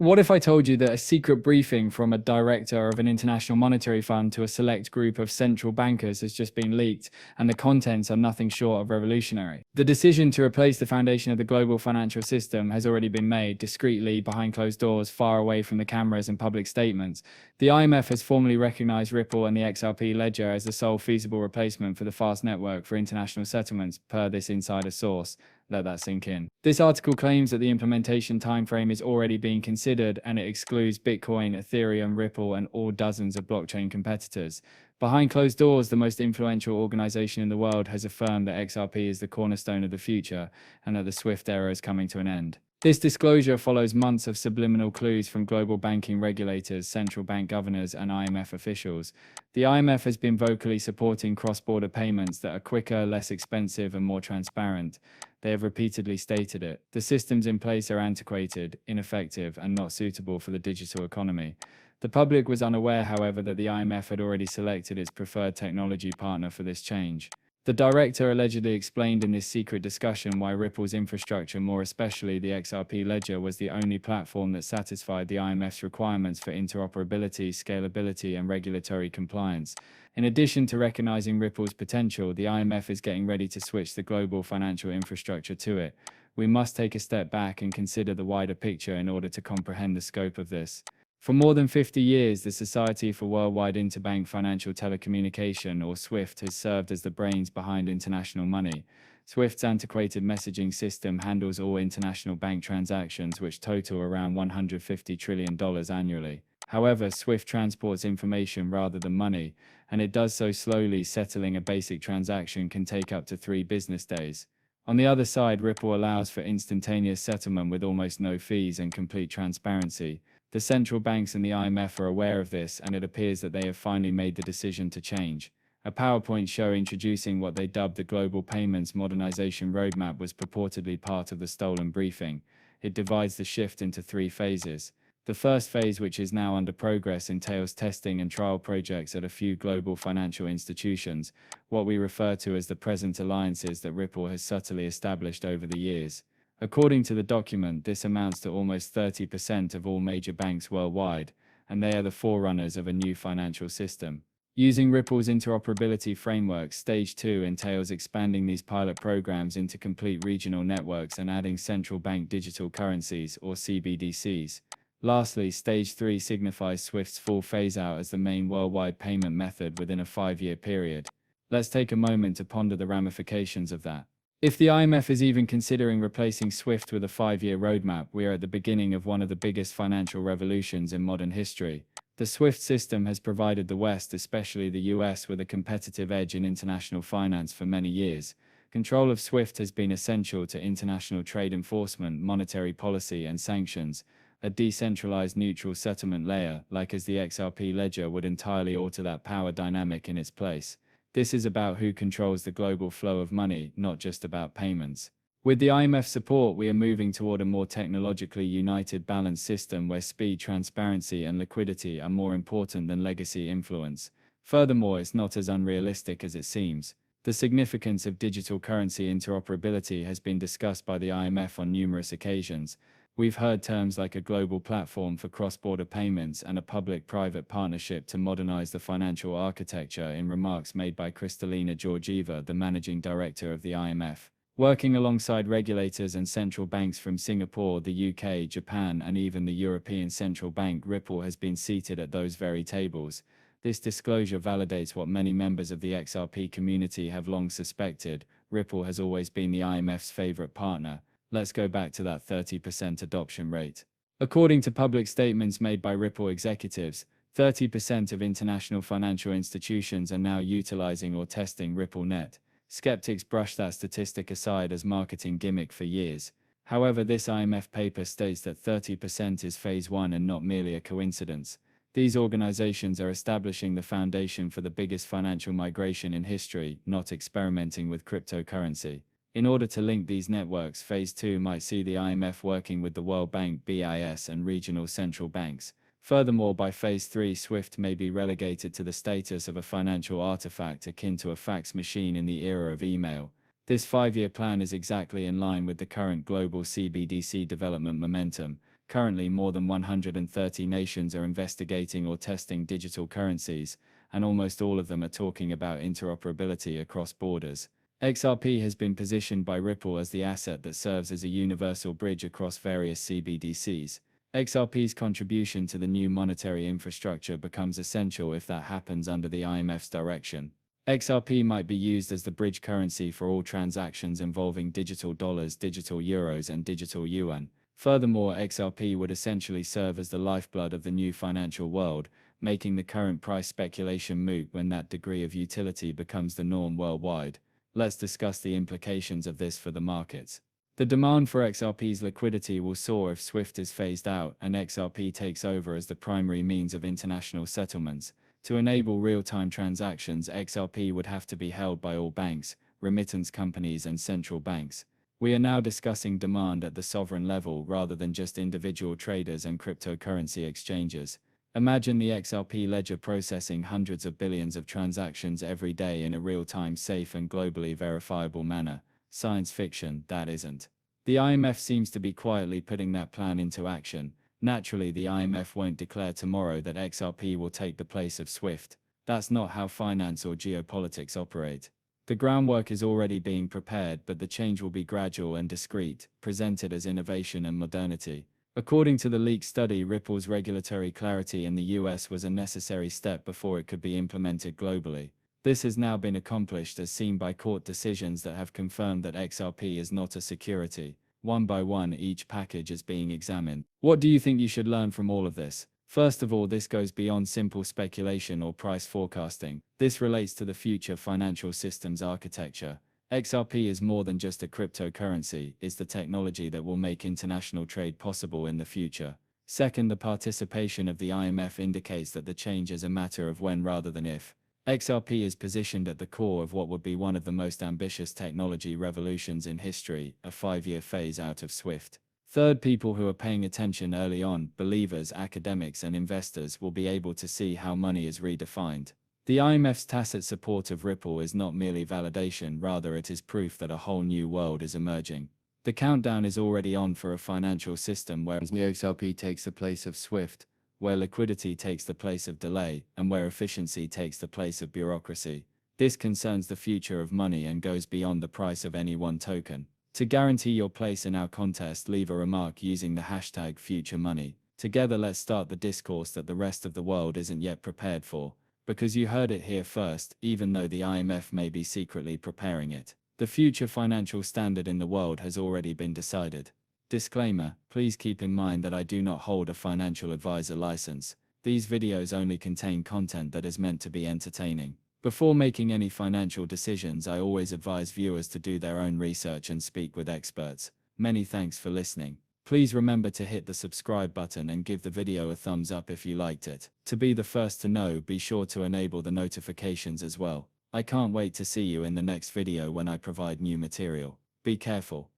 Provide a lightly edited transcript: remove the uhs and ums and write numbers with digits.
What if I told you that a secret briefing from a director of an international monetary fund to a select group of central bankers has just been leaked, and the contents are nothing short of revolutionary? The decision to replace the foundation of the global financial system has already been made discreetly behind closed doors, far away from the cameras and public statements. The IMF has formally recognized Ripple and the XRP ledger as the sole feasible replacement for the fast network for international settlements, per this insider source. Let that sink in. This article claims that the implementation timeframe is already being considered, and it excludes Bitcoin, Ethereum, Ripple, and all dozens of blockchain competitors. Behind closed doors, the most influential organization in the world has affirmed that XRP is the cornerstone of the future and that the SWIFT era is coming to an end. This disclosure follows months of subliminal clues from global banking regulators, central bank governors, and IMF officials. The IMF has been vocally supporting cross-border payments that are quicker, less expensive, and more transparent. They have repeatedly stated it. The systems in place are antiquated, ineffective, and not suitable for the digital economy. The public was unaware, however, that the IMF had already selected its preferred technology partner for this change. The director allegedly explained in this secret discussion why Ripple's infrastructure, more especially the XRP ledger, was the only platform that satisfied the IMF's requirements for interoperability, scalability, and regulatory compliance. In addition to recognizing Ripple's potential, the IMF is getting ready to switch the global financial infrastructure to it. We must take a step back and consider the wider picture in order to comprehend the scope of this. For more than 50 years, the Society for Worldwide Interbank Financial Telecommunication, or SWIFT, has served as the brains behind international money. SWIFT's antiquated messaging system handles all international bank transactions, which total around $150 trillion annually. However, SWIFT transports information rather than money, and it does so slowly. Settling a basic transaction can take up to 3 business days. On the other side, Ripple allows for instantaneous settlement with almost no fees and complete transparency. The central banks and the IMF are aware of this, and it appears that they have finally made the decision to change. A PowerPoint show introducing what they dubbed the Global Payments Modernization Roadmap was purportedly part of the stolen briefing. It divides the shift into 3 phases. The first phase, which is now under progress, entails testing and trial projects at a few global financial institutions, what we refer to as the present alliances that Ripple has subtly established over the years. According to the document, this amounts to almost 30% of all major banks worldwide, and they are the forerunners of a new financial system. Using Ripple's interoperability framework, Stage 2 entails expanding these pilot programs into complete regional networks and adding central bank digital currencies, or CBDCs. Lastly, Stage 3 signifies SWIFT's full phase-out as the main worldwide payment method within a 5-year period. Let's take a moment to ponder the ramifications of that. If the IMF is even considering replacing SWIFT with a 5-year roadmap, we are at the beginning of one of the biggest financial revolutions in modern history. The SWIFT system has provided the West, especially the US, with a competitive edge in international finance for many years. Control of SWIFT has been essential to international trade enforcement, monetary policy, and sanctions. A decentralized neutral settlement layer, like as the XRP ledger, would entirely alter that power dynamic in its place. This is about who controls the global flow of money, not just about payments. With the IMF support, we are moving toward a more technologically united, balanced system where speed, transparency, and liquidity are more important than legacy influence. Furthermore, it's not as unrealistic as it seems. The significance of digital currency interoperability has been discussed by the IMF on numerous occasions. We've heard terms like a global platform for cross-border payments and a public-private partnership to modernize the financial architecture in remarks made by Kristalina Georgieva, the managing director of the IMF. Working alongside regulators and central banks from Singapore, the UK, Japan, and even the European Central Bank, Ripple has been seated at those very tables. This disclosure validates what many members of the XRP community have long suspected: Ripple has always been the IMF's favorite partner. Let's go back to that 30% adoption rate. According to public statements made by Ripple executives, 30% of international financial institutions are now utilizing or testing RippleNet. Skeptics brush that statistic aside as marketing gimmick for years. However, this IMF paper states that 30% is phase 1 and not merely a coincidence. These organizations are establishing the foundation for the biggest financial migration in history, not experimenting with cryptocurrency. In order to link these networks, Phase 2 might see the IMF working with the World Bank, BIS, and regional central banks. Furthermore, by Phase 3, SWIFT may be relegated to the status of a financial artifact akin to a fax machine in the era of email. This 5-year plan is exactly in line with the current global CBDC development momentum. Currently, more than 130 nations are investigating or testing digital currencies, and almost all of them are talking about interoperability across borders. XRP has been positioned by Ripple as the asset that serves as a universal bridge across various CBDCs. XRP's contribution to the new monetary infrastructure becomes essential if that happens under the IMF's direction. XRP might be used as the bridge currency for all transactions involving digital dollars, digital euros, and digital yuan. Furthermore, XRP would essentially serve as the lifeblood of the new financial world, making the current price speculation moot when that degree of utility becomes the norm worldwide. Let's discuss the implications of this for the markets. The demand for XRP's liquidity will soar if SWIFT is phased out and XRP takes over as the primary means of international settlements. To enable real-time transactions, XRP would have to be held by all banks, remittance companies, and central banks. We are now discussing demand at the sovereign level rather than just individual traders and cryptocurrency exchanges. Imagine the XRP ledger processing hundreds of billions of transactions every day in a real-time, safe, and globally verifiable manner. Science fiction, that isn't. The IMF seems to be quietly putting that plan into action. Naturally, the IMF won't declare tomorrow that XRP will take the place of SWIFT. That's not how finance or geopolitics operate. The groundwork is already being prepared, but the change will be gradual and discreet, presented as innovation and modernity. According to the leaked study, Ripple's regulatory clarity in the US was a necessary step before it could be implemented globally. This has now been accomplished, as seen by court decisions that have confirmed that XRP is not a security. One by one, each package is being examined. What do you think you should learn from all of this? First of all, this goes beyond simple speculation or price forecasting. This relates to the future financial systems architecture. XRP is more than just a cryptocurrency, it's the technology that will make international trade possible in the future. Second, the participation of the IMF indicates that the change is a matter of when rather than if. XRP is positioned at the core of what would be one of the most ambitious technology revolutions in history, a 5-year phase out of SWIFT. Third, people who are paying attention early on, believers, academics, and investors, will be able to see how money is redefined. The IMF's tacit support of Ripple is not merely validation, rather it is proof that a whole new world is emerging. The countdown is already on for a financial system where the XRP takes the place of SWIFT, where liquidity takes the place of delay, and where efficiency takes the place of bureaucracy. This concerns the future of money and goes beyond the price of any one token. To guarantee your place in our contest, leave a remark using the hashtag #FutureMoney. Together, let's start the discourse that the rest of the world isn't yet prepared for. Because you heard it here first, even though the IMF may be secretly preparing it. The future financial standard in the world has already been decided. Disclaimer, please keep in mind that I do not hold a financial advisor license. These videos only contain content that is meant to be entertaining. Before making any financial decisions, I always advise viewers to do their own research and speak with experts. Many thanks for listening. Please remember to hit the subscribe button and give the video a thumbs up if you liked it. To be the first to know, be sure to enable the notifications as well. I can't wait to see you in the next video when I provide new material. Be careful.